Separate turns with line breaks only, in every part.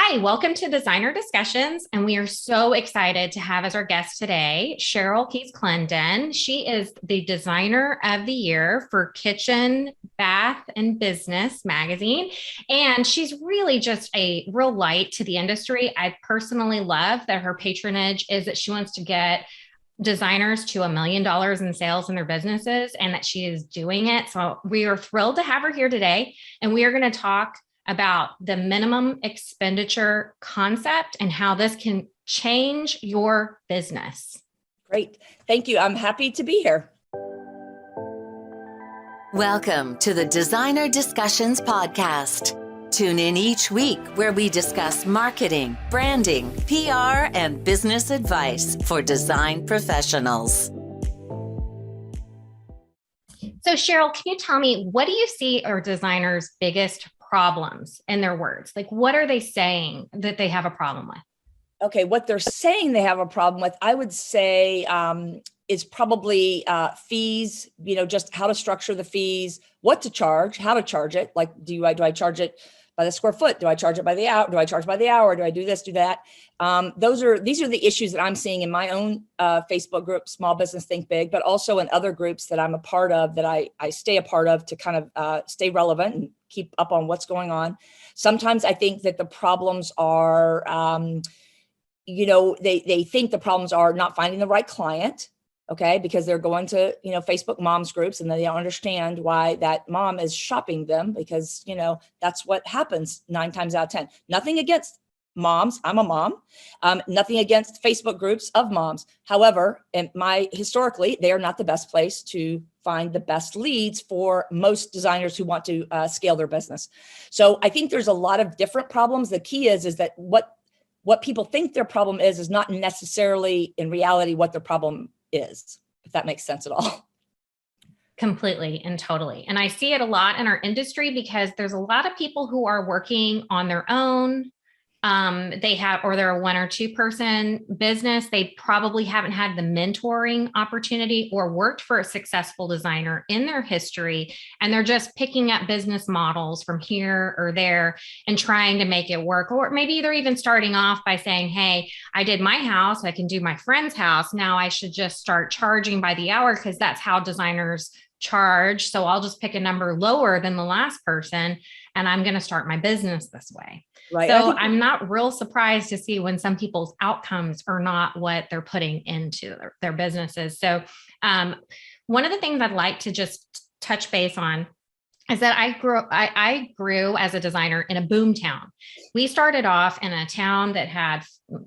Hi, welcome to Designer Discussions. And we are so excited to have as our guest today, Cheryl Kees Clenendon. She is the Designer of the Year for Kitchen, Bath, and Business magazine. And she's really just a real light to the industry. I personally love that her patronage is that she wants to get designers to $1 million in sales in their businesses and that she is doing it. So we are thrilled to have her here today. And we are going to talk about the minimum expenditure concept and how this can change your business.
Great. Thank you. I'm happy to be here.
Welcome to the Designer Discussions podcast. Tune in each week where we discuss marketing, branding, PR, and business advice for design professionals.
So Cheryl, can you tell me, what do you see are designers' biggest problems in their words? Like, what are they saying that they have a problem with?
Okay, what they're saying they have a problem with, I would say, is probably fees, just how to structure the fees, what to charge, how to charge it. Like, do I charge it by the square foot? Do I charge it by the hour? Do I charge by the hour? Do I do this, do that? These are the issues that I'm seeing in my own Facebook group, Small Business Think Big, but also in other groups that I'm a part of, that I stay a part of to kind of stay relevant and keep up on what's going on. Sometimes I think that the problems are, they think the problems are not finding the right client. Okay, because they're going to, Facebook moms groups, and then they don't understand why that mom is shopping them, because, that's what happens 9 times out of 10. Nothing against moms. I'm a mom. Nothing against Facebook groups of moms. However, historically, they are not the best place to find the best leads for most designers who want to scale their business. So I think there's a lot of different problems. The key is that what people think their problem is not necessarily in reality what their problem is, if that makes sense at all.
Completely and totally. And I see it a lot in our industry because there's a lot of people who are working on their own. They're a 1 or 2 person business. They probably haven't had the mentoring opportunity or worked for a successful designer in their history. And they're just picking up business models from here or there and trying to make it work. Or maybe they're even starting off by saying, hey, I did my house, I can do my friend's house. Now I should just start charging by the hour because that's how designers charge. So I'll just pick a number lower than the last person and I'm going to start my business this way. Right. So I'm not real surprised to see when some people's outcomes are not what they're putting into their businesses. So one of the things I'd like to just touch base on is that I grew as a designer in a boom town. We started off in a town that had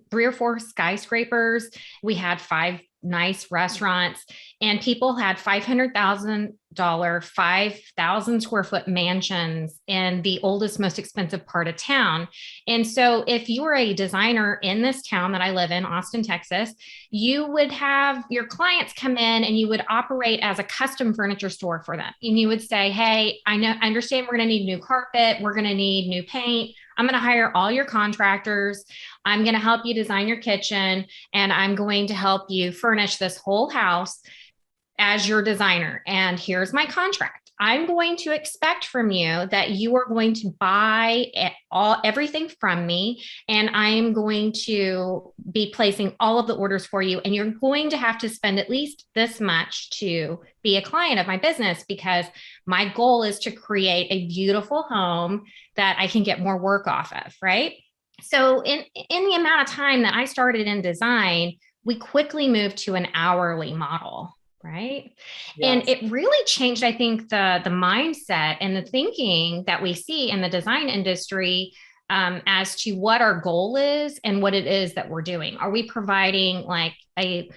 3 or 4 skyscrapers. We had 5 nice restaurants, and people had $500,000, 5,000 square foot mansions in the oldest, most expensive part of town. And so if you were a designer in this town that I live in, Austin, Texas, you would have your clients come in and you would operate as a custom furniture store for them. And you would say, hey, I understand we're going to need new carpet. We're going to need new paint. I'm going to hire all your contractors. I'm going to help you design your kitchen, and I'm going to help you furnish this whole house as your designer. And here's my contract. I'm going to expect from you that you are going to buy everything from me, and I'm going to be placing all of the orders for you. And you're going to have to spend at least this much to be a client of my business, because my goal is to create a beautiful home that I can get more work off of, right? So in the amount of time that I started in design, we quickly moved to an hourly model. Right. Yes. And it really changed, I think, the mindset and the thinking that we see in the design industry as to what our goal is and what it is that we're doing. Are we providing like a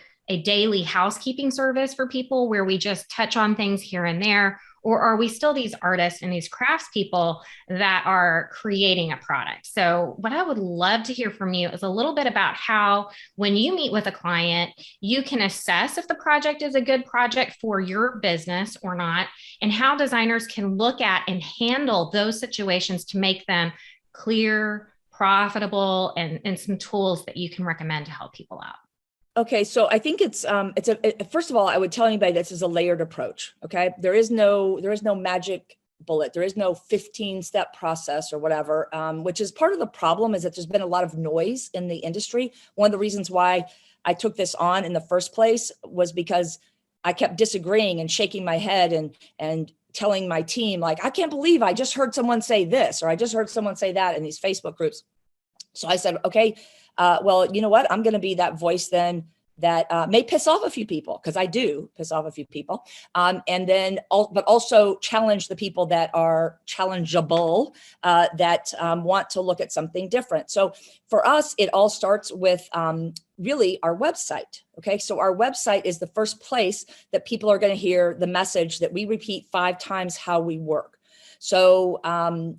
daily housekeeping service for people where we just touch on things here and there? Or are we still these artists and these craftspeople that are creating a product? So what I would love to hear from you is a little bit about how, when you meet with a client, you can assess if the project is a good project for your business or not, and how designers can look at and handle those situations to make them clear, profitable, and some tools that you can recommend to help people out.
Okay, so I think it's first of all, I would tell anybody this is a layered approach. Okay, there is no magic bullet. There is no 15-step process or whatever, which is part of the problem, is that there's been a lot of noise in the industry. One of the reasons why I took this on in the first place was because I kept disagreeing and shaking my head and telling my team, like, I can't believe I just heard someone say this, or I just heard someone say that in these Facebook groups. So I said, okay, well, you know what? I'm going to be that voice then that may piss off a few people, because I do piss off a few people. But also challenge the people that are challengeable, that want to look at something different. So for us, it all starts with really our website. Okay. So our website is the first place that people are going to hear the message that we repeat 5 times how we work. So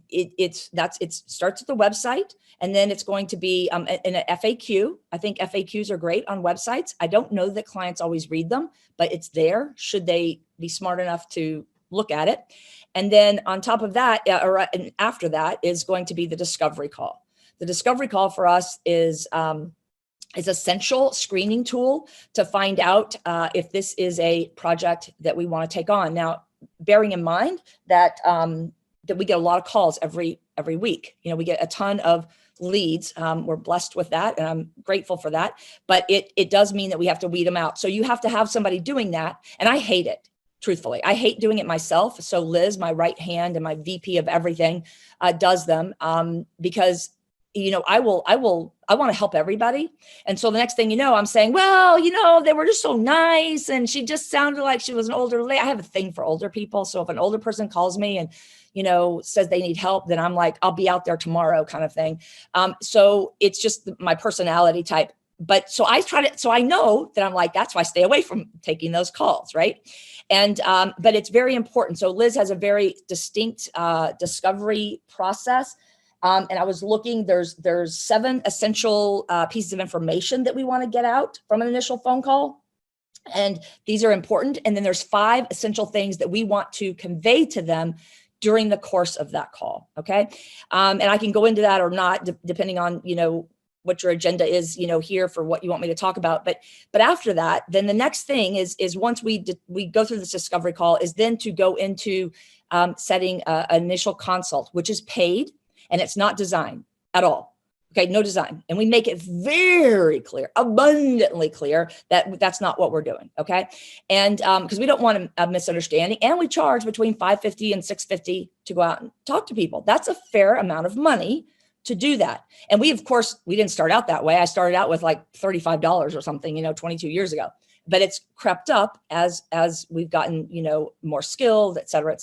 it starts at the website, and then it's going to be in an FAQ. I think FAQs are great on websites. I don't know that clients always read them, but it's there should they be smart enough to look at it. And then on top of that, or after that, is going to be the discovery call. The discovery call for us is essential screening tool to find out if this is a project that we want to take on. Now, bearing in mind that that we get a lot of calls every week. You know, we get a ton of leads. We're blessed with that, and I'm grateful for that. But it does mean that we have to weed them out. So you have to have somebody doing that, and I hate it. Truthfully, I hate doing it myself. So Liz, my right hand and my VP of everything, does them because, you know, I want to help everybody. And so the next thing you know, I'm saying, well, you know, they were just so nice, and she just sounded like she was an older lady. I have a thing for older people. So if an older person calls me and, you know, says they need help, then I'm like, I'll be out there tomorrow, kind of thing. So it's just my personality type. But so I know that I'm like, that's why I stay away from taking those calls. Right. And, but it's very important. So Liz has a very distinct discovery process. And I was looking, there's 7 essential pieces of information that we want to get out from an initial phone call. And these are important. And then there's 5 essential things that we want to convey to them during the course of that call. Okay. And I can go into that or not, depending on, you know, what your agenda is, you know, here for what you want me to talk about. But after that, then the next thing is once we go through this discovery call, is then to go into setting an initial consult, which is paid. And it's not design at all. Okay, no design. And we make it very clear, abundantly clear, that that's not what we're doing. Okay. And because we don't want a misunderstanding, and we charge between $550 and $650 to go out and talk to people. That's a fair amount of money to do that. And we, of course, we didn't start out that way. I started out with like $35 or something, you know, 22 years ago. But it's crept up as we've gotten, you know, more skilled, et cetera,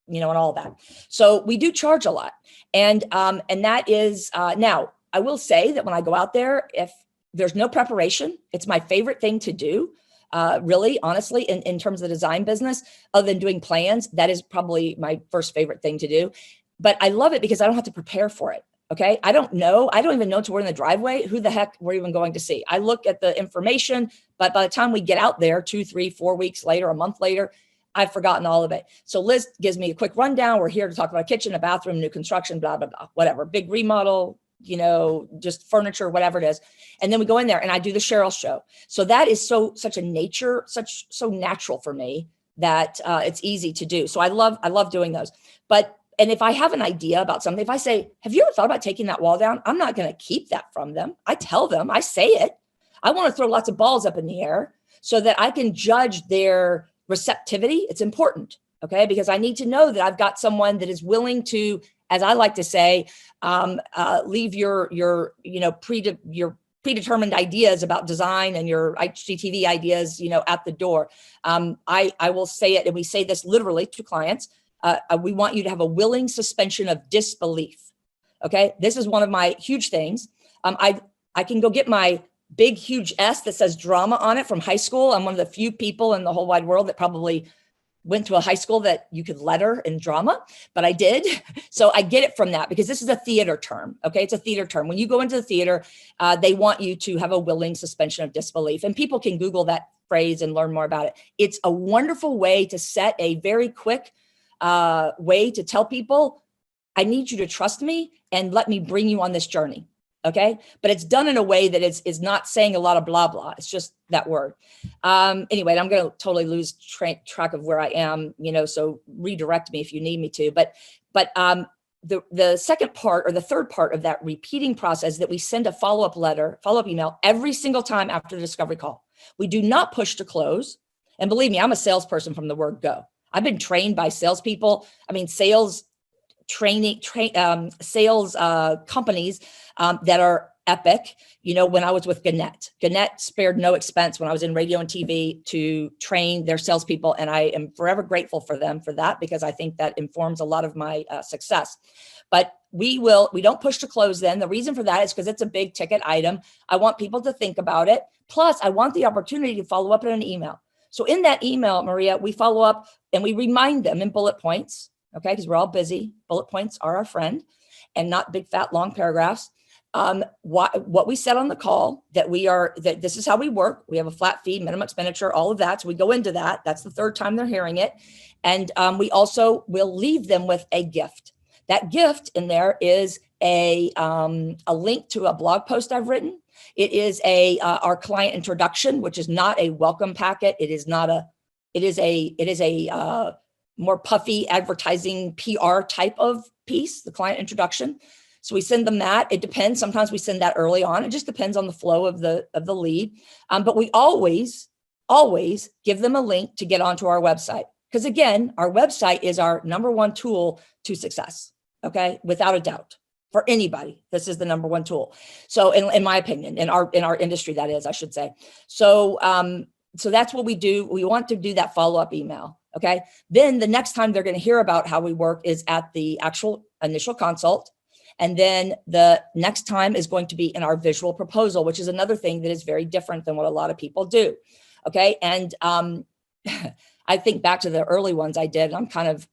you know, and all that. So we do charge a lot. And that is, now I will say that when I go out there, if there's no preparation, it's my favorite thing to do. Really, honestly, in terms of the design business, other than doing plans, that is probably my first favorite thing to do. But I love it because I don't have to prepare for it. Okay. I don't even know until we're in the driveway who the heck we're even going to see. I look at the information, but by the time we get out there 2, 3, 4 weeks later, a month later, I've forgotten all of it. So Liz gives me a quick rundown. We're here to talk about a kitchen, a bathroom, new construction, blah, blah, blah, whatever, big remodel, you know, just furniture, whatever it is. And then we go in there and I do the Cheryl show. So that is so natural for me that it's easy to do. So I love doing those. And if I have an idea about something, if I say, have you ever thought about taking that wall down? I'm not going to keep that from them. I tell them, I say it. I want to throw lots of balls up in the air so that I can judge their receptivity. It's important. Okay. Because I need to know that I've got someone that is willing to, as I like to say, leave your predetermined ideas about design and your HGTV ideas, you know, at the door. I will say it. And we say this literally to clients. We want you to have a willing suspension of disbelief. Okay. This is one of my huge things. I can go get my big, huge S that says drama on it from high school. I'm one of the few people in the whole wide world that probably went to a high school that you could letter in drama, but I did. So I get it from that because this is a theater term. Okay. It's a theater term. When you go into the theater, they want you to have a willing suspension of disbelief, and people can Google that phrase and learn more about it. It's a wonderful way to set a very quick way to tell people, I need you to trust me and let me bring you on this journey. Okay. But it's done in a way that is not saying a lot of blah, blah. It's just that word. Anyway, I'm going to totally lose track of where I am, so redirect me if you need me to, but the second part or the third part of that repeating process that we send a follow-up email every single time after the discovery call. We do not push to close. And believe me, I'm a salesperson from the word go. I've been trained by salespeople. Sales sales companies that are epic. When I was with Gannett spared no expense when I was in radio and TV to train their salespeople. And I am forever grateful for them for that, because I think that informs a lot of my success. But we don't push to close then. The reason for that is because it's a big ticket item. I want people to think about it. Plus, I want the opportunity to follow up in an email. So in that email, Maria, we follow up and we remind them in bullet points. Okay, because we're all busy. Bullet points are our friend, and not big, fat, long paragraphs. What we said on the call, that this is how we work. We have a flat fee, minimum expenditure, all of that. So we go into that. That's the third time they're hearing it. And we also will leave them with a gift. That gift in there is a link to a blog post I've written. It is our client introduction, which is not a welcome packet. It is a more puffy advertising PR type of piece, the client introduction. So we send them that. It depends. Sometimes we send that early on. It just depends on the flow of the lead. But we always give them a link to get onto our website. Because again, our website is our number one tool to success. Okay, without a doubt, for anybody, this is the number one tool. So in my opinion, in our industry, that is, I should say. So that's what we do. We want to do that follow-up email. Okay. Then the next time they're going to hear about how we work is at the actual initial consult. And then the next time is going to be in our visual proposal, which is another thing that is very different than what a lot of people do. Okay. And I think back to the early ones I did, and I'm kind of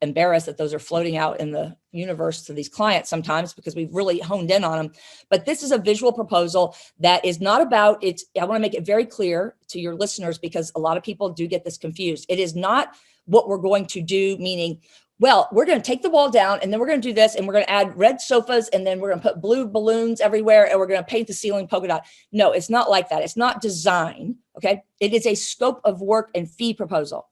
embarrassed that those are floating out in the universe to these clients sometimes, because we've really honed in on them. But this is a visual proposal that is not about it. I want to make it very clear to your listeners, because a lot of people do get this confused. It is not what we're going to do, meaning, well, we're going to take the wall down and then we're going to do this, and we're going to add red sofas, and then we're going to put blue balloons everywhere, and we're going to paint the ceiling polka dot. No, it's not like that. It's not design. Okay. It is a scope of work and fee proposal.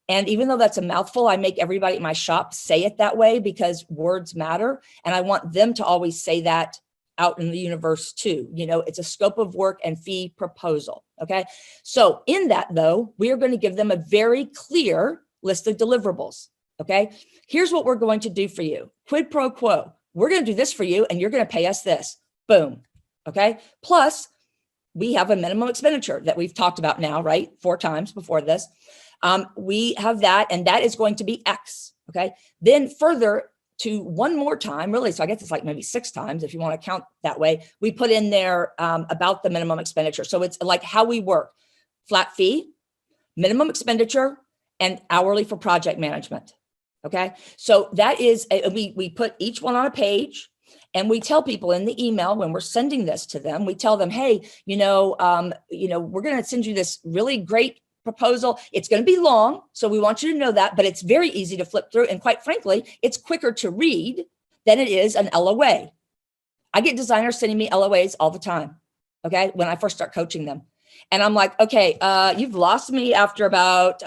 And even though that's a mouthful, I make everybody at my shop say it that way, because words matter. And I want them to always say that out in the universe too. It's a scope of work and fee proposal. Okay. So in that though, we are going to give them a very clear list of deliverables. Okay. Here's what we're going to do for you. Quid pro quo. We're going to do this for you, and you're going to pay us this. Boom. Okay. Plus, we have a minimum expenditure that we've talked about now, right? 4 times before this. We have that, and that is going to be X. Okay. Then further to one more time, really. So I guess it's like maybe 6 times if you want to count that way. We put in there about the minimum expenditure. So it's like how we work: flat fee, minimum expenditure, and hourly for project management. Okay. So that is, we put each one on a page, and we tell people in the email when we're sending this to them, we tell them, hey, we're going to send you this really great proposal. It's going to be long, so we want you to know that, but it's very easy to flip through. And quite frankly, it's quicker to read than it is an LOA. I get designers sending me LOAs all the time. Okay. When I first start coaching them, and I'm like, okay, you've lost me after about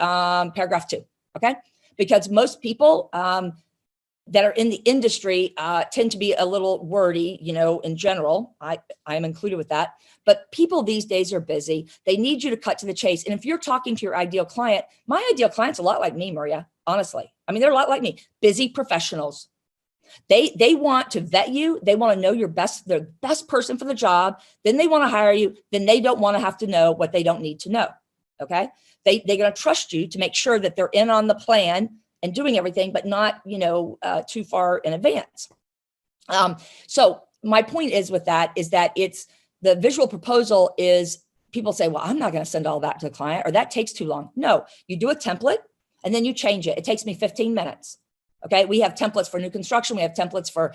paragraph 2. Okay. Because most people that are in the industry tend to be a little wordy, in general. I am included with that. But people these days are busy. They need you to cut to the chase. And if you're talking to your ideal client, my ideal client's a lot like me, Maria, honestly. They're a lot like me, busy professionals. They want to vet you. They want to know the best person for the job. Then they want to hire you. Then they don't want to have to know what they don't need to know. Okay. They're going to trust you to make sure that they're in on the plan and doing everything, but not, too far in advance. So my point is with that is that it's the visual proposal is, people say, well, I'm not going to send all that to the client, or that takes too long. No, you do a template and then you change it. It takes me 15 minutes. Okay. We have templates for new construction. We have templates for,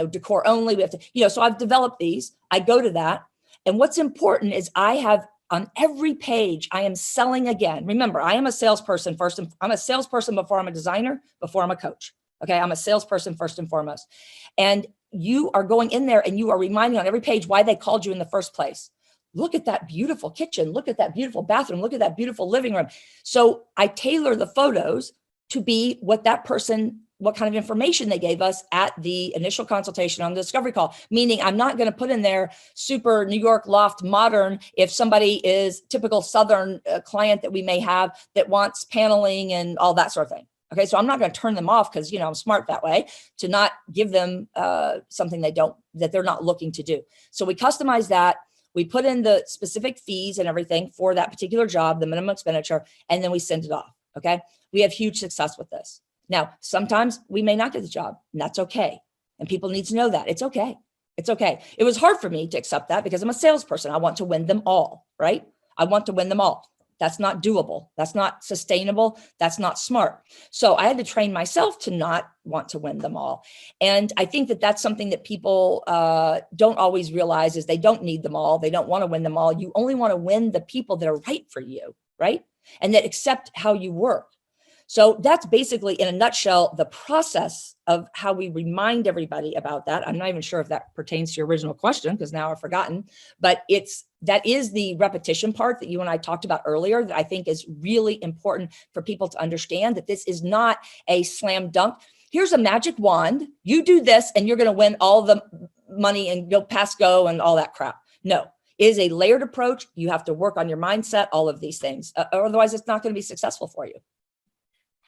decor only. We have to, so I've developed these. I go to that. And what's important is I have on every page, I am selling again. Remember, I am a salesperson first. I'm a salesperson before I'm a designer, before I'm a coach. Okay. I'm a salesperson first and foremost. And, you are going in there and you are reminding on every page why they called you in the first place. Look at that beautiful kitchen. Look at that beautiful bathroom. Look at that beautiful living room. So I tailor the photos to be what that person, what kind of information they gave us at the initial consultation on the discovery call. Meaning I'm not going to put in there super New York loft modern if somebody is typical Southern client that we may have that wants paneling and all that sort of thing. Okay, so I'm not going to turn them off because, I'm smart that way to not give them something that they're not looking to do. So we customize that. We put in the specific fees and everything for that particular job, the minimum expenditure, and then we send it off. Okay, we have huge success with this. Now, sometimes we may not get the job, and that's okay. And people need to know that it's okay. It's okay. It was hard for me to accept that because I'm a salesperson. I want to win them all, right? I want to win them all. That's not doable. That's not sustainable. That's not smart. So I had to train myself to not want to win them all. And I think that that's something that people don't always realize is they don't need them all. They don't want to win them all. You only want to win the people that are right for you, right? And that accept how you work. So that's basically, in a nutshell, the process of how we remind everybody about that. I'm not even sure if that pertains to your original question because now I've forgotten, but that is the repetition part that you and I talked about earlier that I think is really important for people to understand that this is not a slam dunk. Here's a magic wand. You do this and you're going to win all the money and you'll pass go and all that crap. No, it is a layered approach. You have to work on your mindset, all of these things. Otherwise, it's not going to be successful for you.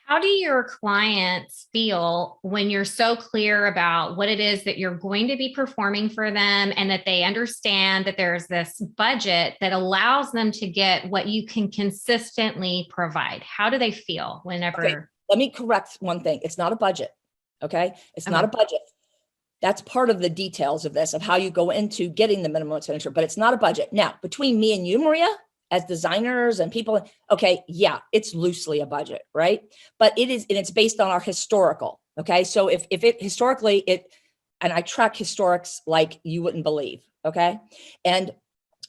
How do your clients feel when you're so clear about what it is that you're going to be performing for them and that they understand that there's this budget that allows them to get what you can consistently provide? How do they feel whenever?
Okay, let me correct one thing. It's not a budget. Okay. It's not a budget. That's part of the details of this, of how you go into getting the minimum expenditure, but it's not a budget. Now, between me and you, Maria, as designers and people, okay, yeah, it's loosely a budget, right? But it is, and it's based on our historical, okay? So if it historically, and I track historics like you wouldn't believe, okay? And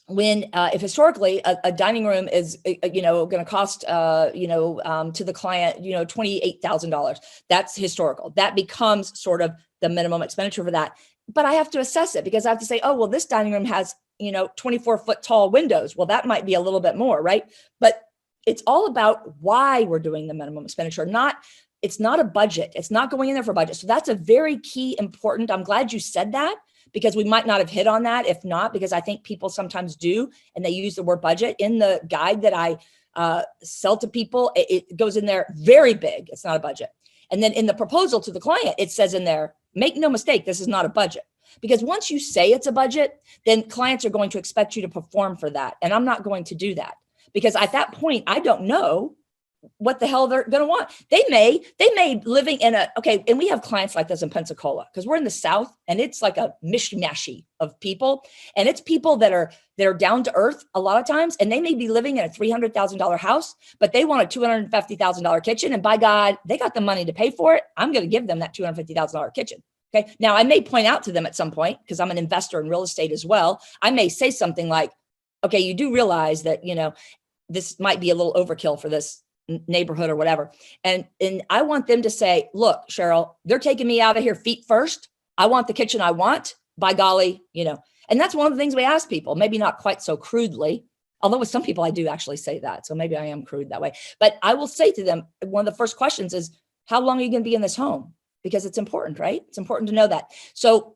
when, if historically a dining room is, going to cost, to the client, $28,000, that's historical. That becomes sort of the minimum expenditure for that. But I have to assess it because I have to say, oh, well, this dining room has 24-foot tall windows. Well, that might be a little bit more, right? But it's all about why we're doing the minimum expenditure. It's not a budget. It's not going in there for budget. So that's a very key, important. I'm glad you said that because we might not have hit on that. If not, because I think people sometimes do, and they use the word budget in the guide that I sell to people. It goes in there very big. It's not a budget. And then in the proposal to the client, it says in there, make no mistake, this is not a budget. Because once you say it's a budget, then clients are going to expect you to perform for that. And I'm not going to do that because at that point, I don't know what the hell they're going to want. They may living in and we have clients like this in Pensacola because we're in the South and it's like a mishmashy of people. And it's people that are down to earth a lot of times. And they may be living in a $300,000 house, but they want a $250,000 kitchen. And by God, they got the money to pay for it. I'm going to give them that $250,000 kitchen. Okay. Now I may point out to them at some point, because I'm an investor in real estate as well. I may say something like, okay, you do realize that, this might be a little overkill for this neighborhood or whatever. And I want them to say, look, Cheryl, they're taking me out of here feet first. I want the kitchen I want, by golly, and that's one of the things we ask people, maybe not quite so crudely, although with some people I do actually say that. So maybe I am crude that way, but I will say to them, one of the first questions is, how long are you going to be in this home? Because it's important, right? It's important to know that. So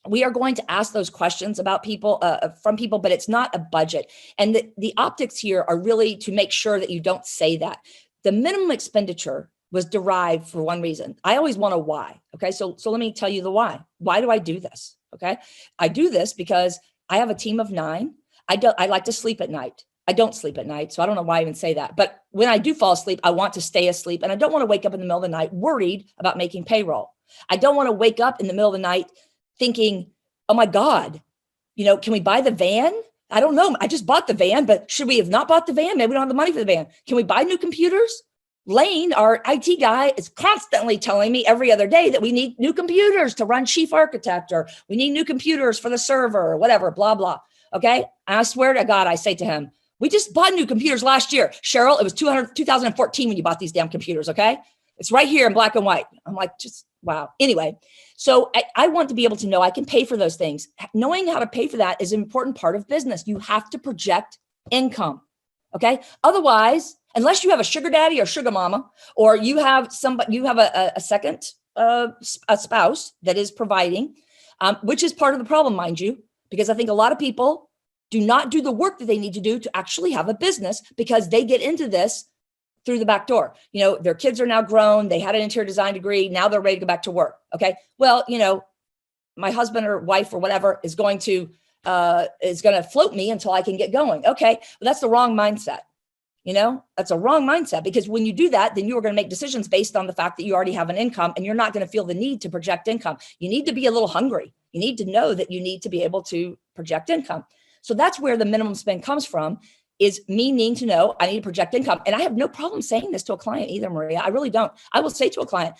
we are going to ask those questions about people, from people, but it's not a budget. And the optics here are really to make sure that you don't say that. The minimum expenditure was derived for one reason. I always want a why. Okay. So let me tell you the why. Why do I do this? Okay. I do this because I have a team of 9. I like to sleep at night. I don't sleep at night, so I don't know why I even say that. But when I do fall asleep, I want to stay asleep. And I don't want to wake up in the middle of the night worried about making payroll. I don't want to wake up in the middle of the night thinking, oh my God, can we buy the van? I don't know. I just bought the van, but should we have not bought the van? Maybe we don't have the money for the van. Can we buy new computers? Lane, our IT guy, is constantly telling me every other day that we need new computers to run Chief Architect, or we need new computers for the server or whatever, blah, blah. Okay. And I swear to God, I say to him, we just bought new computers last year. Cheryl, it was 2014 when you bought these damn computers. Okay. It's right here in black and white. I'm like, just wow. Anyway, So I want to be able to know I can pay for those things. Knowing how to pay for that is an important part of business. You have to project income. Okay. Otherwise, unless you have a sugar daddy or sugar mama, or you have somebody, you have a second a spouse that is providing, which is part of the problem, mind you, because I think a lot of people do not do the work that they need to do to actually have a business because they get into this through the back door. Their kids are now grown. They had an interior design degree. Now they're ready to go back to work. Okay. Well, my husband or wife or whatever is going to float me until I can get going. Okay. Well, that's the wrong mindset. That's a wrong mindset, because when you do that, then you are going to make decisions based on the fact that you already have an income, and you're not going to feel the need to project income. You need to be a little hungry. You need to know that you need to be able to project income. So that's where the minimum spend comes from, is me needing to know I need to project income. And I have no problem saying this to a client either, Maria. I really don't. I will say to a client,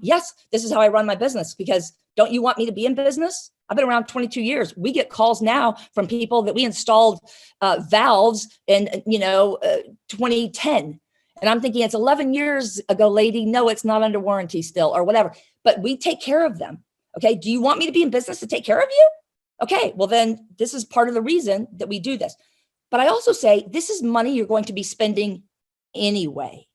yes, this is how I run my business, because don't you want me to be in business? I've been around 22 years. We get calls now from people that we installed valves in 2010. And I'm thinking, it's 11 years ago, lady. No, it's not under warranty still, or whatever. But we take care of them. Okay. Do you want me to be in business to take care of you? Okay. Well, then this is part of the reason that we do this. But I also say, this is money you're going to be spending anyway.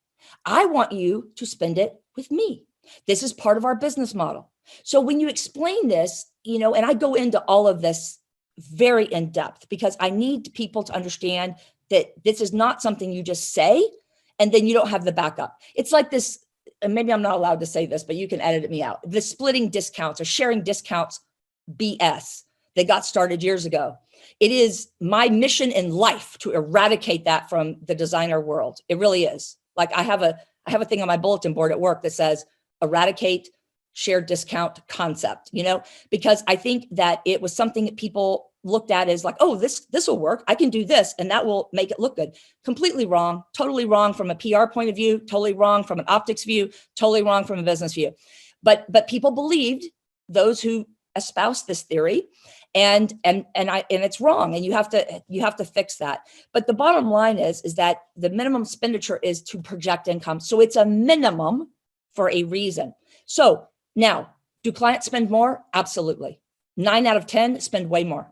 I want you to spend it with me. This is part of our business model. So when you explain this, and I go into all of this very in depth, because I need people to understand that this is not something you just say and then you don't have the backup. It's like this, and maybe I'm not allowed to say this, but you can edit me out. The splitting discounts or sharing discounts BS that got started years ago. It is my mission in life to eradicate that from the designer world. It really is. Like I have a thing on my bulletin board at work that says eradicate shared discount concept, because I think that it was something that people looked at as like, oh, this will work. I can do this and that will make it look good. Completely wrong, totally wrong from a PR point of view, totally wrong from an optics view, totally wrong from a business view. But people believed, those who espouse this theory, and it's wrong, and you have to fix that. But the bottom line is that the minimum expenditure is to project income. So it's a minimum for a reason. So now, do clients spend more? Absolutely. 9 out of 10 spend way more.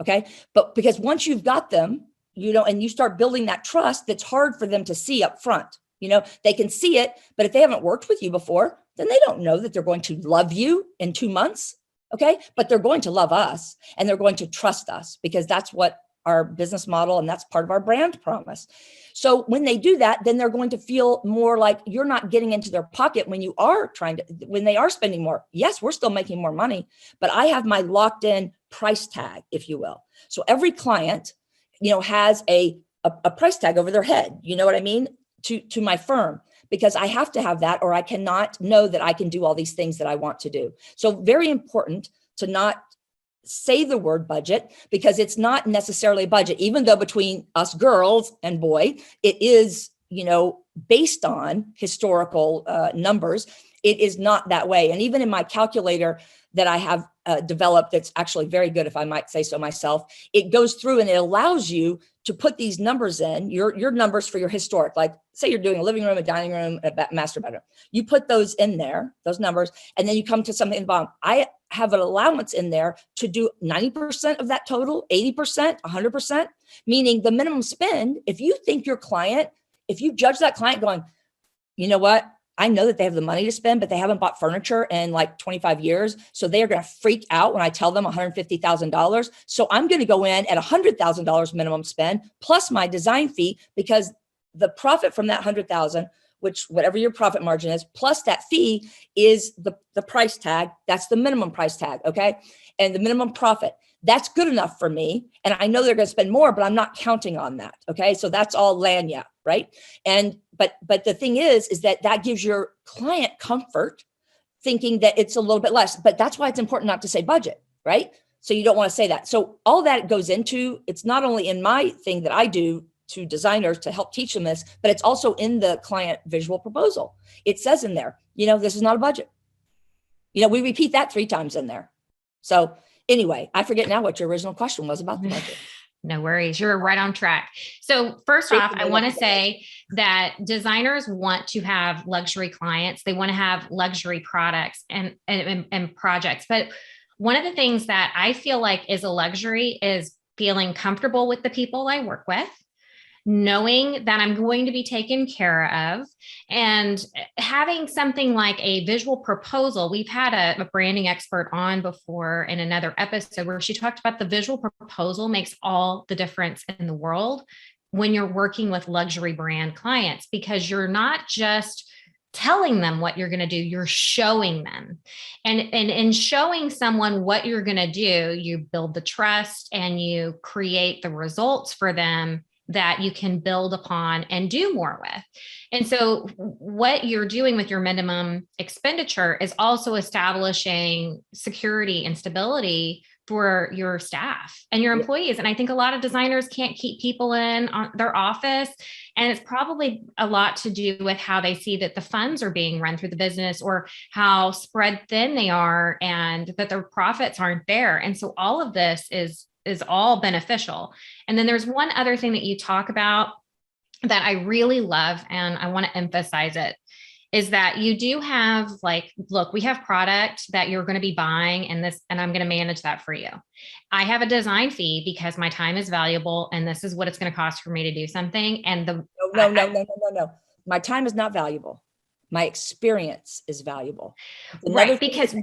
Okay. But because once you've got them, and you start building that trust, that's hard for them to see up front. They can see it, but if they haven't worked with you before, then they don't know that they're going to love you in 2 months. Okay. But they're going to love us, and they're going to trust us, because that's what our business model, and that's part of our brand promise. So when they do that, then they're going to feel more like you're not getting into their pocket when they are spending more. Yes, we're still making more money, but I have my locked in price tag, if you will. So every client, has a price tag over their head. You know what I mean? To my firm, because I have to have that, or I cannot know that I can do all these things that I want to do. So very important to not say the word budget, because it's not necessarily a budget, even though between us girls and boy, it is, based on historical numbers. It is not that way. And even in my calculator that I have developed, that's actually very good, if I might say so myself, it goes through and it allows you to put these numbers in, your numbers for your historic, like say you're doing a living room, a dining room, a master bedroom. You put those in there, those numbers, and then you come to something in the bottom. I have an allowance in there to do 90% of that total, 80%, 100%, meaning the minimum spend. If you think your client, if you judge that client going, you know what? I know that they have the money to spend, but they haven't bought furniture in like 25 years. So they are going to freak out when I tell them $150,000. So I'm going to go in at $100,000 minimum spend plus my design fee, because the profit from that 100,000, which whatever your profit margin is, plus that fee is the price tag. That's the minimum price tag. Okay. And the minimum profit, that's good enough for me. And I know they're going to spend more, but I'm not counting on that. Okay. So that's all lagniappe, right? And, but the thing is that gives your client comfort thinking that it's a little bit less, but that's why it's important not to say budget, right? So you don't want to say that. So all that goes into, it's not only in my thing that I do to designers to help teach them this, but it's also in the client visual proposal. It says in there, this is not a budget. We repeat that 3 times in there. So anyway, I forget now what your original question was about the budget.
No worries. You're right on track. So first off, I want to say that designers want to have luxury clients. They want to have luxury products and projects. But one of the things that I feel like is a luxury is feeling comfortable with the people I work with, knowing that I'm going to be taken care of, and having something like a visual proposal. We've had a branding expert on before in another episode where she talked about the visual proposal makes all the difference in the world when you're working with luxury brand clients, because you're not just telling them what you're going to do, you're showing them. And in showing someone what you're going to do, you build the trust and you create the results for them that you can build upon and do more with. And so what you're doing with your minimum expenditure is also establishing security and stability for your staff and your employees. And I think a lot of designers can't keep people in their office. And it's probably a lot to do with how they see that the funds are being run through the business, or how spread thin they are, and that their profits aren't there. And so all of this is all beneficial. And then there's one other thing that you talk about that I really love, and I want to emphasize it, is that you do have, like, look, we have product that you're going to be buying, and I'm going to manage that for you. I have a design fee because my time is valuable, and this is what it's going to cost for me to do something. And
No. My time is not valuable. My experience is valuable.
Right. Because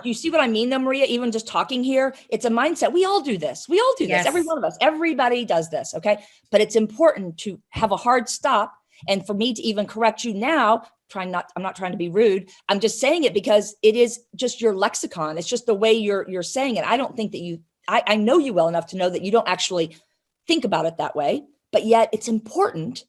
you see what I mean though, Maria, even just talking here, it's a mindset. We all do this. Yes. Every one of us, everybody does this. Okay. But it's important to have a hard stop. And for me to even correct you now, I'm not trying to be rude. I'm just saying it because it is just your lexicon. It's just the way you're saying it. I don't think that I know you well enough to know that you don't actually think about it that way, but yet it's important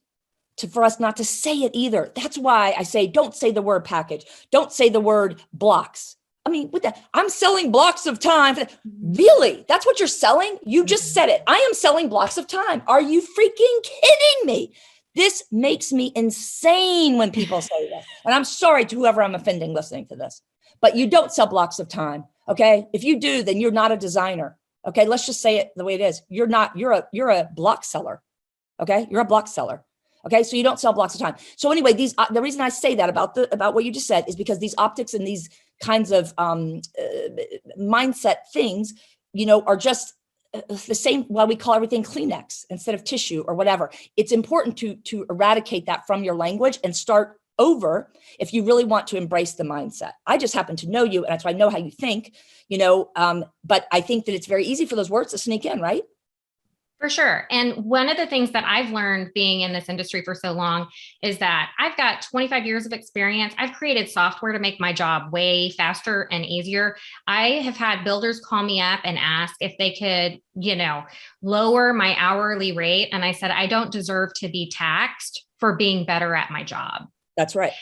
for us not to say it either. That's why I say, don't say the word package. Don't say the word blocks. I mean, I'm selling blocks of time. Really? That's what you're selling? You just said it. I am selling blocks of time. Are you freaking kidding me? This makes me insane when people say this. And I'm sorry to whoever I'm offending listening to this, but you don't sell blocks of time. Okay. If you do, then you're not a designer. Okay. Let's just say it the way it is. You're a block seller. Okay. You're a block seller. Okay. So you don't sell blocks of time. So anyway, the reason I say that about what you just said is because these optics and these kinds of mindset things, are just the same. Why we call everything Kleenex instead of tissue or whatever. It's important to eradicate that from your language and start over if you really want to embrace the mindset. I just happen to know you, and that's why I know how you think, but I think that it's very easy for those words to sneak in, right?
For sure. And one of the things that I've learned being in this industry for so long is that I've got 25 years of experience. I've created software to make my job way faster and easier. I have had builders call me up and ask if they could, lower my hourly rate. And I said, I don't deserve to be taxed for being better at my job.
That's right.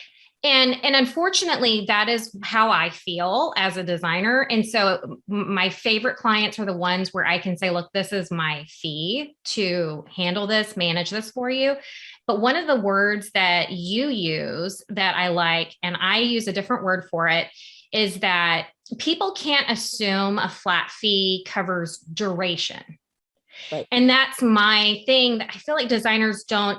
And unfortunately, that is how I feel as a designer. And so my favorite clients are the ones where I can say, look, this is my fee to handle this, manage this for you. But one of the words that you use that I like, and I use a different word for it, is that people can't assume a flat fee covers duration.
Right.
And that's my thing that I feel like designers don't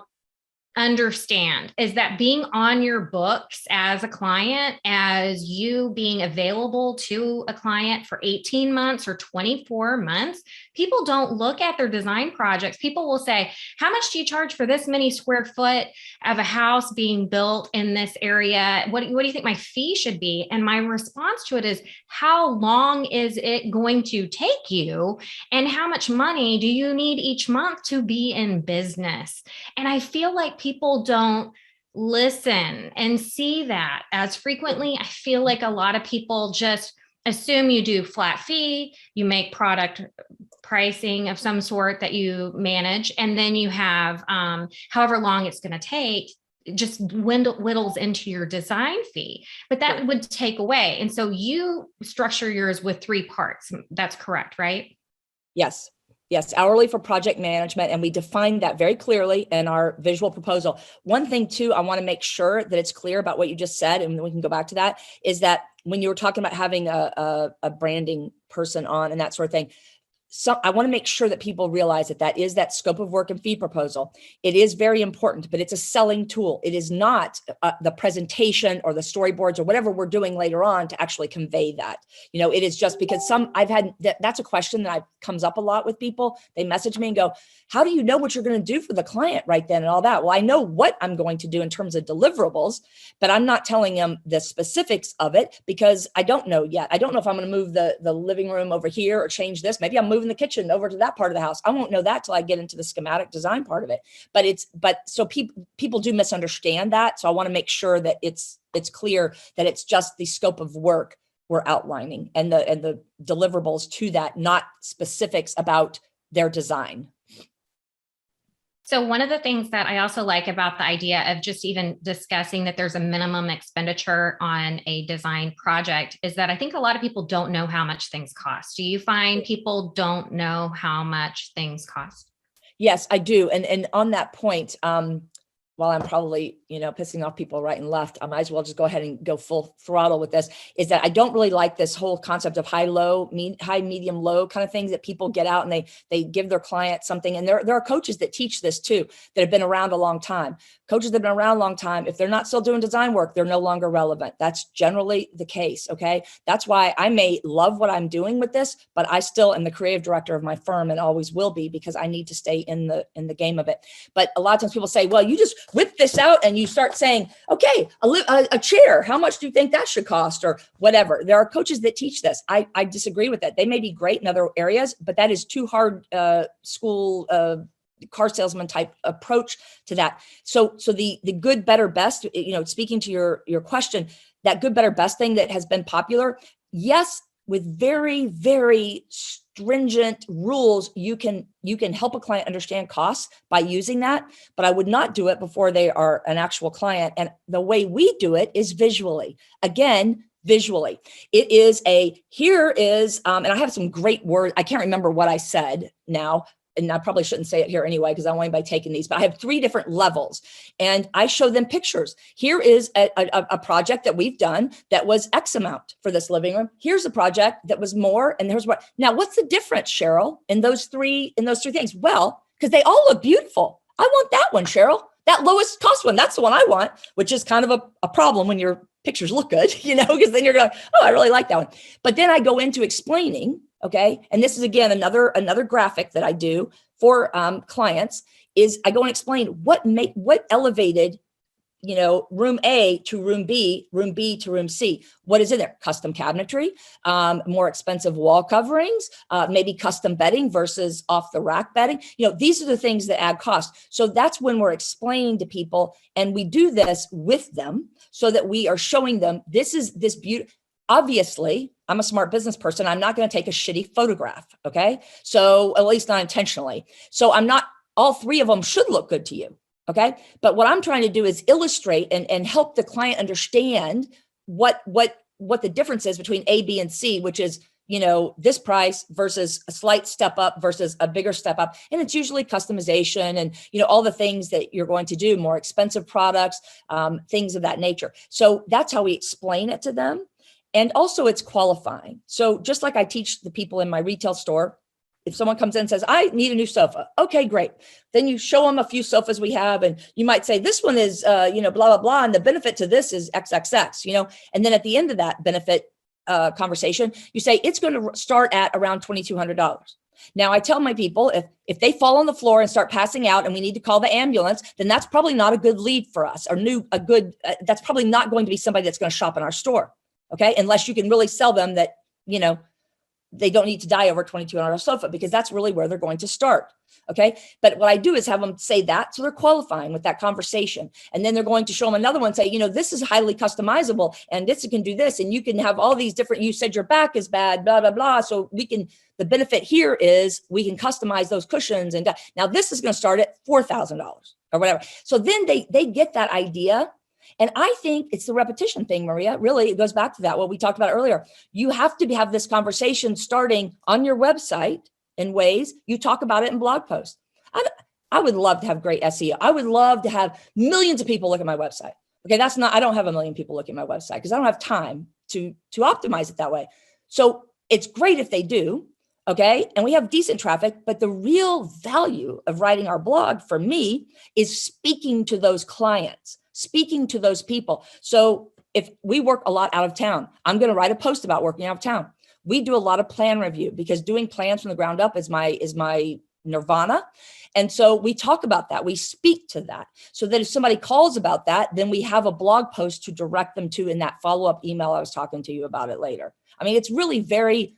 understand, is that being on your books as a client, as you being available to a client for 18 months or 24 months, people don't look at their design projects. People will say, how much do you charge for this many square foot of a house being built in this area? What do you think my fee should be? And my response to it is, how long is it going to take you? And how much money do you need each month to be in business? And I feel like people don't listen and see that as frequently. I feel like a lot of people just assume you do flat fee, you make product pricing of some sort that you manage, and then you have however long it's going to take just whittles into your design fee, but that would take away. And so you structure yours with 3 parts. That's correct, right?
Yes. Yes, hourly for project management. And we define that very clearly in our visual proposal. One thing too, I want to make sure that it's clear about what you just said, and we can go back to that, is that when you were talking about having a branding person on and that sort of thing, I want to make sure that people realize that is that scope of work and fee proposal. It is very important, but it's a selling tool. It is not the presentation or the storyboards or whatever we're doing later on to actually convey that. It is just because that's a question that comes up a lot with people. They message me and go, how do you know what you're going to do for the client right then and all that? Well, I know what I'm going to do in terms of deliverables, but I'm not telling them the specifics of it because I don't know yet. I don't know if I'm going to move the living room over here or change this. Maybe I'm moving the kitchen over to that part of the house. I won't know that till I get into the schematic design part of it. So people do misunderstand that. So I want to make sure that it's clear that it's just the scope of work we're outlining and the deliverables to that, not specifics about their design.
So one of the things that I also like about the idea of just even discussing that there's a minimum expenditure on a design project is that I think a lot of people don't know how much things cost. Do you find people don't know how much things cost?
Yes, I do. And on that point, while I'm probably, pissing off people right and left, I might as well just go ahead and go full throttle with this, is that I don't really like this whole concept of high, medium, low kind of things that people get out and they give their client something. And there are coaches that teach this too, that have been around a long time. Coaches that have been around a long time, if they're not still doing design work, they're no longer relevant. That's generally the case, okay? That's why I may love what I'm doing with this, but I still am the creative director of my firm and always will be because I need to stay in the game of it. But a lot of times people say, well, you just whip this out and you start saying, okay, a chair, how much do you think that should cost or whatever? There are coaches that teach this. I disagree with that. They may be great in other areas, but that is too hard school car salesman type approach to that. So the good, better, best, speaking to your question, that good, better, best thing that has been popular, yes, with very, very stringent rules, you can help a client understand costs by using that, but I would not do it before they are an actual client. And the way we do it is visually. Again, visually. It is here is, and I have some great words. I can't remember what I said now, and I probably shouldn't say it here anyway, because I don't want anybody taking these, but I have 3 different levels and I show them pictures. Here is a project that we've done that was X amount for this living room. Here's a project that was more. And here's what, now what's the difference, Cheryl, in those three things? Well, because they all look beautiful. I want that one, Cheryl, that lowest cost one. That's the one I want, which is kind of a problem when your pictures look good, because then you're going, oh, I really like that one. But then I go into explaining, okay. And this is again, another graphic that I do for clients is I go and explain what elevated, room A to room B to room C. What is in there? Custom cabinetry, more expensive wall coverings, maybe custom bedding versus off the rack bedding. These are the things that add cost. So that's when we're explaining to people, and we do this with them so that we are showing them this beauty. Obviously, I'm a smart business person. I'm not going to take a shitty photograph. Okay. So at least not intentionally. So all 3 of them should look good to you. Okay. But what I'm trying to do is illustrate and help the client understand what the difference is between A, B, and C, which is, this price versus a slight step up versus a bigger step up. And it's usually customization and, all the things that you're going to do, more expensive products, things of that nature. So that's how we explain it to them. And also it's qualifying. So just like I teach the people in my retail store, if someone comes in and says, I need a new sofa. Okay, great. Then you show them a few sofas we have. And you might say, this one is, blah, blah, blah. And the benefit to this is XXX, and then at the end of that benefit conversation, you say, it's going to start at around $2,200. Now I tell my people, if they fall on the floor and start passing out and we need to call the ambulance, then that's probably not a good lead for us that's probably not going to be somebody that's going to shop in our store. Okay. Unless you can really sell them that, they don't need to die over $2,200 sofa, because that's really where they're going to start. Okay. But what I do is have them say that. So they're qualifying with that conversation. And then they're going to show them another one, say, this is highly customizable and this can do this. And you can have all these different, you said your back is bad, blah, blah, blah. So the benefit here is we can customize those cushions. And now this is going to start at $4,000 or whatever. So then they get that idea. And I think it's the repetition thing, Maria. Really, it goes back to that, what we talked about earlier. You have to have this conversation starting on your website in ways you talk about it in blog posts. I would love to have great SEO. I would love to have millions of people look at my website. Okay, I don't have 1 million people looking at my website because I don't have time to optimize it that way. So it's great if they do. Okay. And we have decent traffic, but the real value of writing our blog for me is speaking to those clients, speaking to those people. So if we work a lot out of town, I'm going to write a post about working out of town. We do a lot of plan review because doing plans from the ground up is my nirvana. And so we talk about that. We speak to that so that if somebody calls about that, then we have a blog post to direct them to in that follow-up email I was talking to you about it later. I mean, it's really very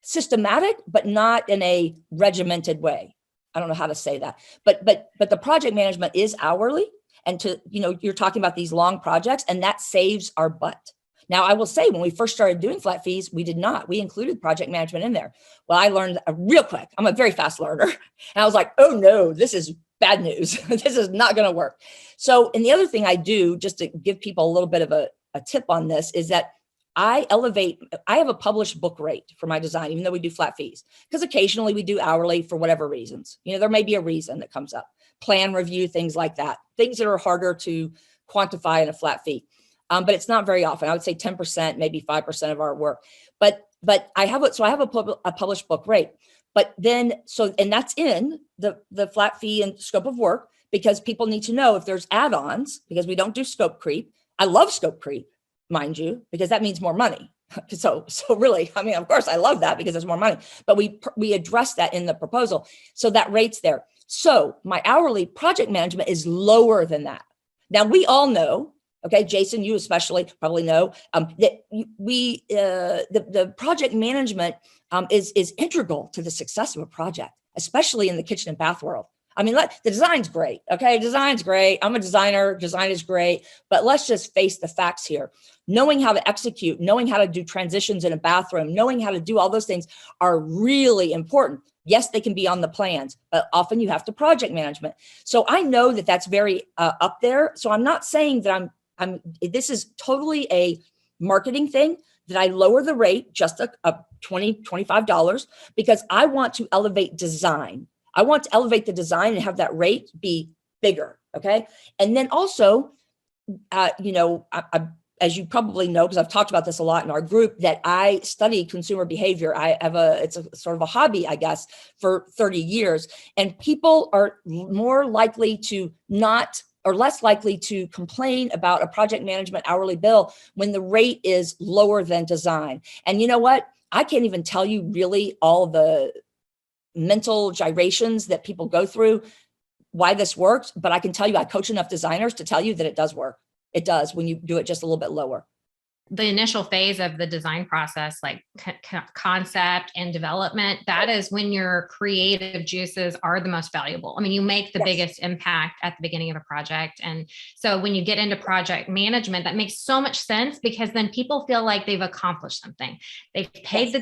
systematic, but not in a regimented way. I don't know how to say that, but the project management is hourly. And you're talking about these long projects, and that saves our butt. Now, I will say when we first started doing flat fees, we did not. We included project management in there. Well, I learned real quick. I'm a very fast learner. And I was like, oh no, this is bad news. This is not going to work. So, and the other thing I do, just to give people a little bit of a tip on this, is that I have a published book rate for my design, even though we do flat fees, because occasionally we do hourly for whatever reasons. There may be a reason that comes up, plan review, things like that, things that are harder to quantify in a flat fee. But it's not very often. I would say 10%, maybe 5% of our work. But I have a published book rate. But then, and that's in the flat fee and scope of work, because people need to know if there's add-ons, because we don't do scope creep. I love scope creep, mind you, because that means more money. So really, I mean, of course I love that because there's more money, but we address that in the proposal. So that rate's there. So my hourly project management is lower than that. Now we all know, okay, Jason, you especially probably know that the project management is integral to the success of a project, especially in the kitchen and bath world. I mean, the design's great. Okay, design's great. I'm a designer. Design is great. But let's just face the facts here. Knowing how to execute, knowing how to do transitions in a bathroom, knowing how to do all those things are really important. Yes, they can be on the plans, but often you have to project management. So I know that that's very up there. So I'm not saying that this is totally a marketing thing, that I lower the rate just a $20, $25, because I want to elevate design. I want to elevate the design and have that rate be bigger. Okay. And then also, as you probably know, because I've talked about this a lot in our group, that I study consumer behavior. It's a sort of a hobby, I guess, for 30 years. And people are more likely to not, or less likely to complain about a project management hourly bill when the rate is lower than design. And you know what? I can't even tell you really all the mental gyrations that people go through, why this works, but I can tell you, I coach enough designers to tell you that it does work. It does when you do it just a little bit lower.
The initial phase of the design process, like concept and development, that is when your creative juices are the most valuable. I mean, you make the biggest impact at the beginning of a project. And so when you get into project management, that makes so much sense, because then people feel like they've accomplished something. They've paid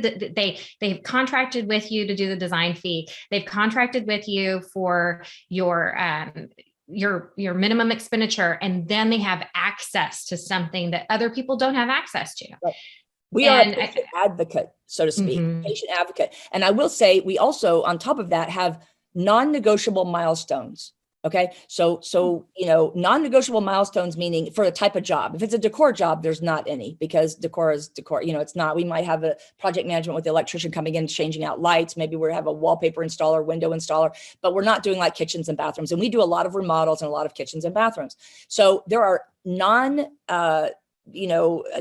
they've contracted with you to do the design fee. They've contracted with you for your minimum expenditure, and then they have access to something that other people don't have access to.
Right. We are a patient advocate, so to speak, patient advocate. And I will say, we also, on top of that, have non-negotiable milestones. Okay. So, non-negotiable milestones, meaning for a type of job. If it's a decor job, there's not any, because decor is decor. It's not, we might have a project management with the electrician coming in, changing out lights. Maybe we have a wallpaper installer, window installer, but we're not doing like kitchens and bathrooms. And we do a lot of remodels and a lot of kitchens and bathrooms. So there are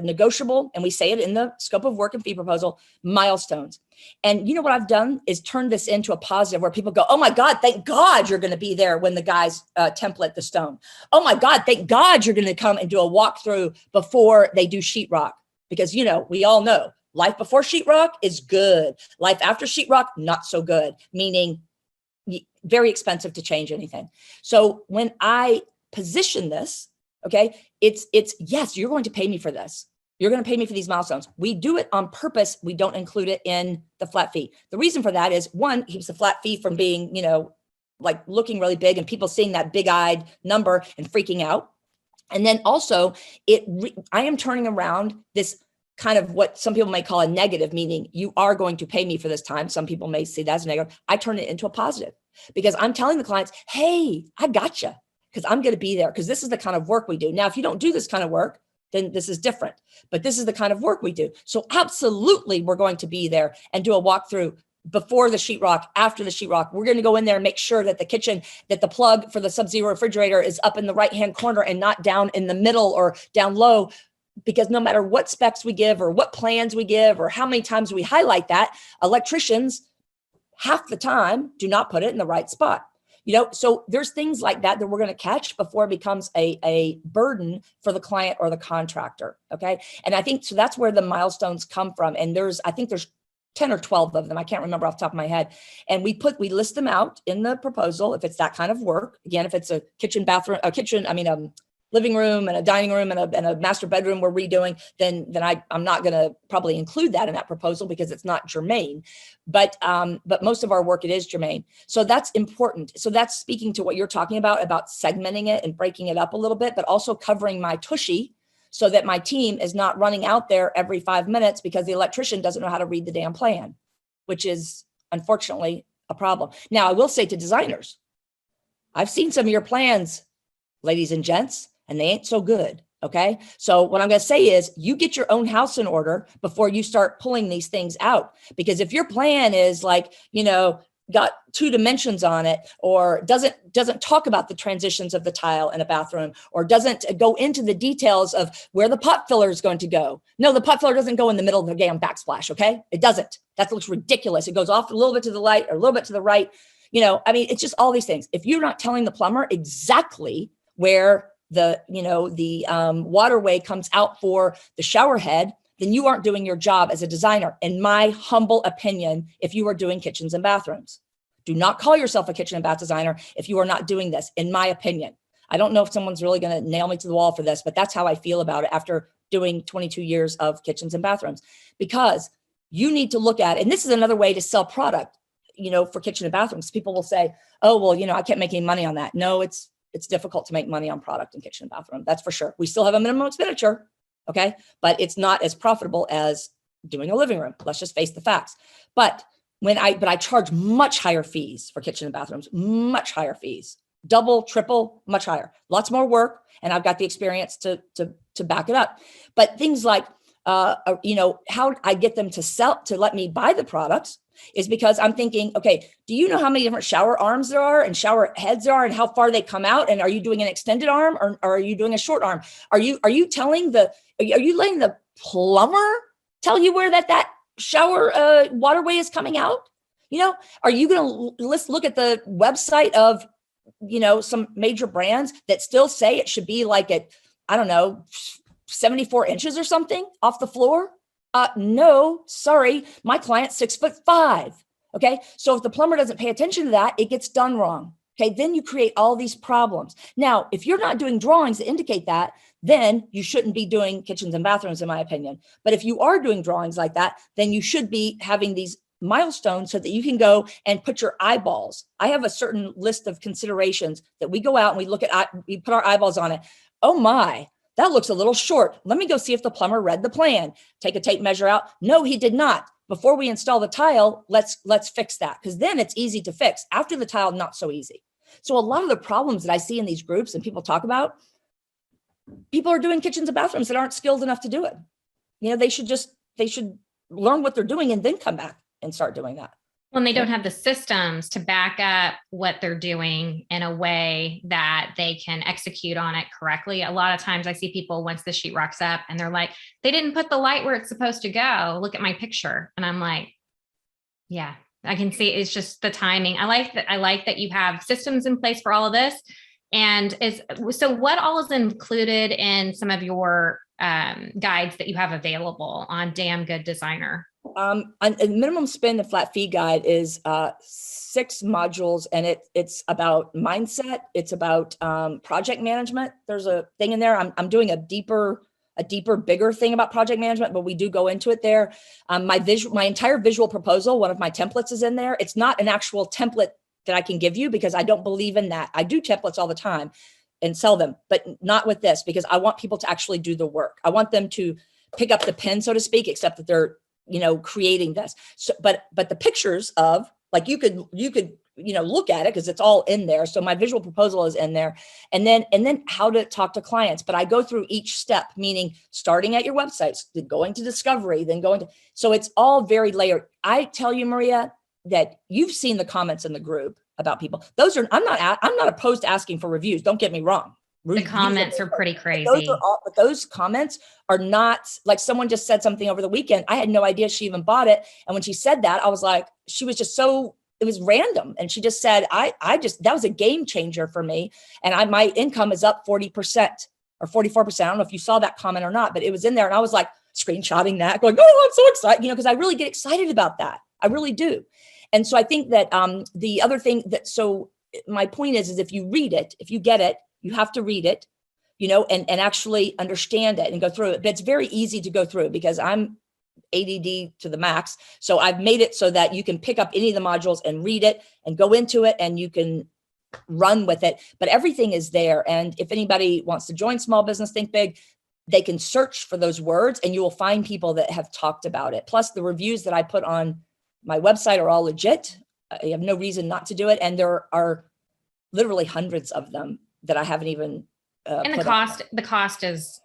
negotiable, and we say it in the scope of work and fee proposal, milestones. And what I've done is turn this into a positive, where people go, oh my God, thank God you're going to be there when the guys template the stone. Oh my God, thank God you're going to come and do a walkthrough before they do sheetrock. Because, we all know life before sheetrock is good. Life after sheetrock, not so good, meaning very expensive to change anything. So when I position this, okay, it's yes, you're going to pay me for this. You're going to pay me for these milestones. We do it on purpose. We don't include it in the flat fee. The reason for that is, one, keeps the flat fee from being, like looking really big and people seeing that big-eyed number and freaking out. And then also I am turning around this kind of what some people may call a negative, meaning you are going to pay me for this time. Some people may see that as a negative. I turn it into a positive, because I'm telling the clients, hey, I gotcha, because I'm going to be there, because this is the kind of work we do. Now, if you don't do this kind of work, then this is different, but this is the kind of work we do. So absolutely, we're going to be there and do a walkthrough before the sheetrock, after the sheetrock. We're going to go in there and make sure that the kitchen, that the plug for the Sub-Zero refrigerator is up in the right-hand corner and not down in the middle or down low, because no matter what specs we give or what plans we give or how many times we highlight that, electricians half the time do not put it in the right spot. So there's things like that we're going to catch before it becomes a burden for the client or the contractor. Okay. And I think, so that's where the milestones come from. And I think there's 10 or 12 of them. I can't remember off the top of my head. And we list them out in the proposal. If it's that kind of work, again, if it's a living room and a dining room and a master bedroom we're redoing, then I'm not going to probably include that in that proposal because it's not germane. But most of our work, it is germane. So that's important. So that's speaking to what you're talking about segmenting it and breaking it up a little bit, but also covering my tushy so that my team is not running out there every 5 minutes because the electrician doesn't know how to read the damn plan, which is unfortunately a problem. Now, I will say to designers, I've seen some of your plans, ladies and gents, and they ain't so good. Okay. So what I'm going to say is you get your own house in order before you start pulling these things out. Because if your plan is like, got 2 dimensions on it, or doesn't talk about the transitions of the tile in a bathroom, or doesn't go into the details of where the pot filler is going to go. No, the pot filler doesn't go in the middle of the damn backsplash. Okay. It doesn't. That looks ridiculous. It goes off a little bit to the right or a little bit to the right. It's just all these things. If you're not telling the plumber exactly where the waterway comes out for the shower head, then you aren't doing your job as a designer. In my humble opinion, if you are doing kitchens and bathrooms, do not call yourself a kitchen and bath designer if you are not doing this, in my opinion. I don't know if someone's really going to nail me to the wall for this, but that's how I feel about it after doing 22 years of kitchens and bathrooms, because you need to look at, and this is another way to sell product, for kitchen and bathrooms. People will say, oh, well, I can't make any money on that. No, it's difficult to make money on product in kitchen and bathroom. That's for sure. We still have a minimum expenditure. Okay. But it's not as profitable as doing a living room. Let's just face the facts. But I charge much higher fees for kitchen and bathrooms, much higher fees, double, triple, much higher, lots more work. And I've got the experience to back it up. But things like, how I get them to let me buy the products is because I'm thinking, okay, do you know how many different shower arms there are and shower heads there are and how far they come out? And are you doing an extended arm or are you doing a short arm? Are you letting the plumber tell you where that shower waterway is coming out? Are you going to look at the website of, some major brands that still say it should be like at, 74 inches or something off the floor? No, sorry, my client's 6'5". Okay. So if the plumber doesn't pay attention to that, it gets done wrong. Okay. Then you create all these problems. Now, if you're not doing drawings that indicate that, then you shouldn't be doing kitchens and bathrooms, in my opinion. But if you are doing drawings like that, then you should be having these milestones so that you can go and put your eyeballs. I have a certain list of considerations that we go out and we look at, we put our eyeballs on it. Oh my, that looks a little short. Let me go see if the plumber read the plan. Take a tape measure out. No, he did not. Before we install the tile, let's fix that, because then it's easy to fix. After the tile, not so easy. So a lot of the problems that I see in these groups and people talk about, people are doing kitchens and bathrooms that aren't skilled enough to do it. They should learn what they're doing and then come back and start doing that.
When they don't have the systems to back up what they're doing in a way that they can execute on it correctly. A lot of times I see people, once the sheetrock's up and they're like, they didn't put the light where it's supposed to go. Look at my picture. And I'm like, yeah, I can see it's just the timing. I like that you have systems in place for all of this. And so what all is included in some of your guides that you have available on Damn Good Designer?
A minimum spend and flat fee guide is 6 modules, and it's about mindset. It's about project management. There's a thing in there. I'm doing a deeper, bigger thing about project management, but we do go into it there. My entire visual proposal, one of my templates is in there. It's not an actual template that I can give you because I don't believe in that. I do templates all the time and sell them, but not with this, because I want people to actually do the work. I want them to pick up the pen, so to speak, except that they're creating this. So, but the pictures of, like, you could, look at it because it's all in there. So my visual proposal is in there, and then how to talk to clients. But I go through each step, meaning starting at your websites, then going to discovery, then going to, so it's all very layered. I tell you, Maria, that you've seen the comments in the group about people. Those are, I'm not opposed to asking for reviews. Don't get me wrong.
The comments are pretty crazy.
But those comments are not, like, someone just said something over the weekend. I had no idea she even bought it. And when she said that, I was like, she was just so, it was random. And she just said, that was a game changer for me. And my income is up 40% or 44%. I don't know if you saw that comment or not, but it was in there. And I was like screenshotting that, going, oh, I'm so excited, because I really get excited about that. I really do. And so I think that the other thing so my point is if you read it, if you get it, you have to read it, and actually understand it and go through it. But it's very easy to go through because I'm ADD to the max. So I've made it so that you can pick up any of the modules and read it and go into it and you can run with it. But everything is there. And if anybody wants to join Small Business Think Big, they can search for those words and you will find people that have talked about it. Plus the reviews that I put on my website are all legit. I have no reason not to do it. And there are literally hundreds of them that I haven't even
and the cost is,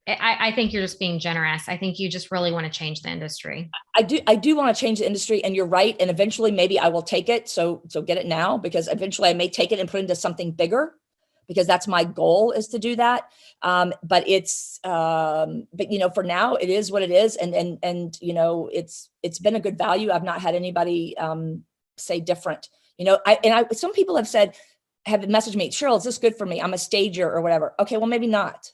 I think you're just being generous. I think you just really want to change the industry.
I do want to change the industry, and you're right. And eventually maybe I will take it. So get it now, because eventually I may take it and put it into something bigger, because that's my goal, is to do that. But it's, for now it is what it is. And it's been a good value. I've not had anybody say different, some people have messaged me, Cheryl, is this good for me? I'm a stager or whatever. Okay, well, maybe not.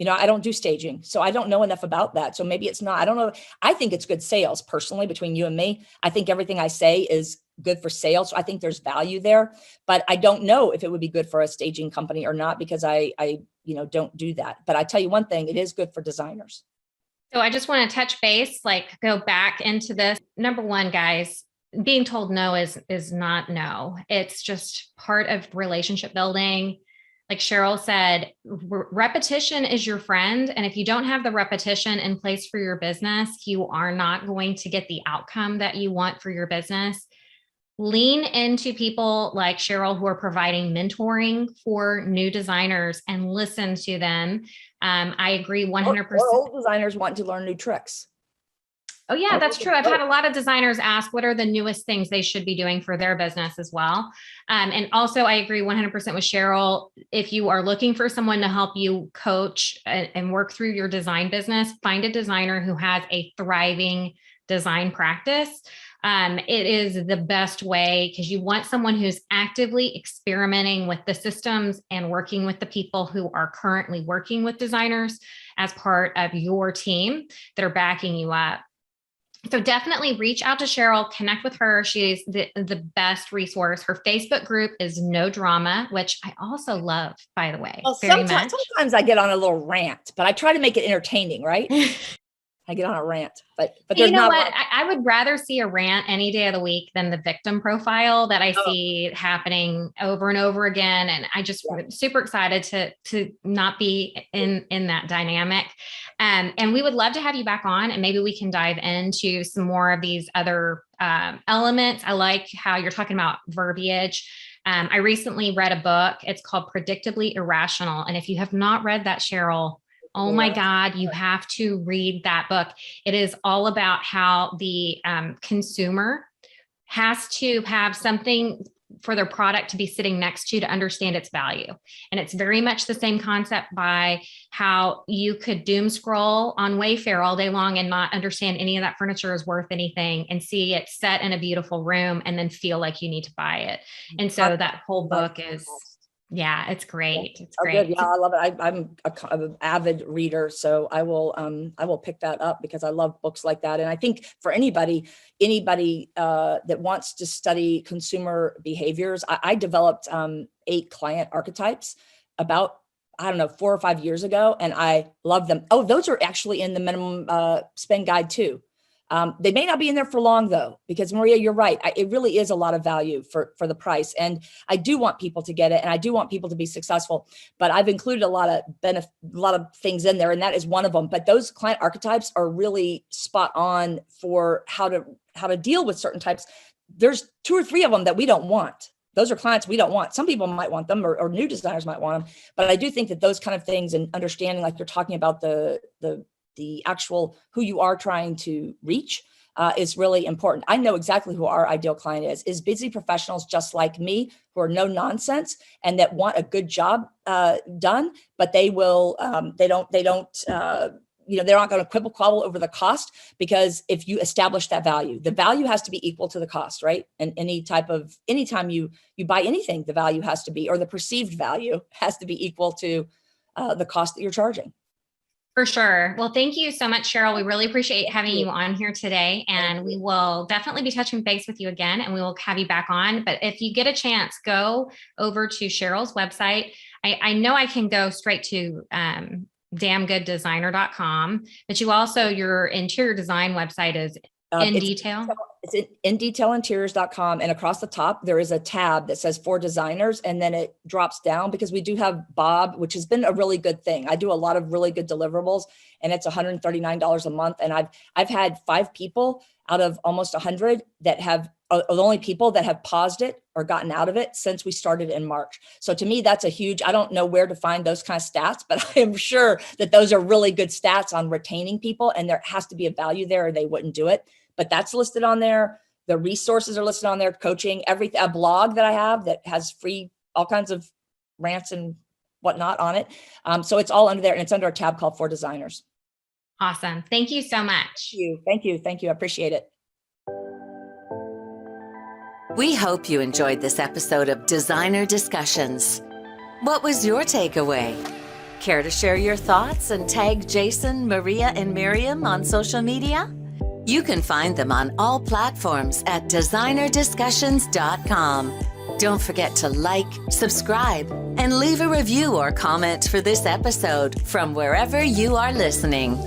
I don't do staging, so I don't know enough about that. So maybe it's not, I don't know. I think it's good sales personally, between you and me. I think everything I say is good for sales. So I think there's value there, but I don't know if it would be good for a staging company or not, because I don't do that. But I tell you one thing, it is good for designers.
So I just want to touch base, go back into this. Number one, guys, being told no is not no. It's just part of relationship building. Like Cheryl said, repetition is your friend. And if you don't have the repetition in place for your business, you are not going to get the outcome that you want for your business. Lean into people like Cheryl who are providing mentoring for new designers and listen to them. I agree 100%.
Or old designers want to learn new tricks.
Oh yeah, that's true. I've had a lot of designers ask what are the newest things they should be doing for their business as well. And also I agree 100% with Cheryl. If you are looking for someone to help you coach and work through your design business, find a designer who has a thriving design practice. It is the best way, because you want someone who's actively experimenting with the systems and working with the people who are currently working with designers as part of your team that are backing you up. So definitely reach out to Cheryl, connect with her. She's the best resource. Her Facebook group is No Drama, which I also love, by the way.
Well, sometimes I get on a little rant, but I try to make it entertaining, right? I get on a rant, but there's not.
I would rather see a rant any day of the week than the victim profile that I see happening over and over again. And I just super excited to not be in that dynamic. And we would love to have you back on, and maybe we can dive into some more of these other elements. I like how you're talking about verbiage. I recently read a book. It's called Predictably Irrational. And if you have not read that, Cheryl, oh my God, you have to read that book. It is all about how the consumer has to have something for their product to be sitting next to understand its value. And it's very much the same concept by how you could doom scroll on Wayfair all day long and not understand any of that furniture is worth anything, and see it set in a beautiful room and then feel like you need to buy it. And so that whole book is... yeah, it's great. It's great.
Good. Yeah, I love it. I'm an avid reader, so I will pick that up, because I love books like that. And I think for anybody that wants to study consumer behaviors, I developed 8 client archetypes about, 4 or 5 years ago, and I love them. Oh, those are actually in the minimum spend guide too. They may not be in there for long though, because Maria, you're right. It really is a lot of value for the price. And I do want people to get it, and I do want people to be successful, but I've included a lot of things in there, and that is one of them. But those client archetypes are really spot on for how to deal with certain types. There's 2 or 3 of them that we don't want. Those are clients we don't want. Some people might want them, or new designers might want them, but I do think that those kind of things, and understanding, like you're talking about the actual who you are trying to reach, is really important. I know exactly who our ideal client is busy professionals just like me, who are no nonsense and that want a good job done, but they're not going to quibble quabble over the cost, because if you establish that value, the value has to be equal to the cost, right? And anytime you buy anything, the value has to be, or the perceived value has to be equal to the cost that you're charging.
For sure. Well, thank you so much, Cheryl. We really appreciate having you on here today, and we will definitely be touching base with you again, and we will have you back on. But if you get a chance, go over to Cheryl's website. I know I can go straight to damngooddesigner.com, but your interior design website is In Detail.
It's indetailinteriors.com, and across the top there is a tab that says for designers, and then it drops down because we do have Bob, which has been a really good thing. I do a lot of really good deliverables, and it's $139 a month. And I've had 5 people out of almost 100 that have the only people that have paused it or gotten out of it since we started in March. So to me, that's a huge, I don't know where to find those kind of stats, but I am sure that those are really good stats on retaining people, and there has to be a value there or they wouldn't do it. But that's listed on there. The resources are listed on there, coaching, everything, a blog that I have that has free, all kinds of rants and whatnot on it. So it's all under there, and it's under a tab called For Designers.
Awesome. Thank you so much.
Thank you. I appreciate it.
We hope you enjoyed this episode of Designer Discussions. What was your takeaway? Care to share your thoughts and tag Jason, Maria, and Miriam on social media? You can find them on all platforms at designerdiscussions.com. Don't forget to like, subscribe, and leave a review or comment for this episode from wherever you are listening.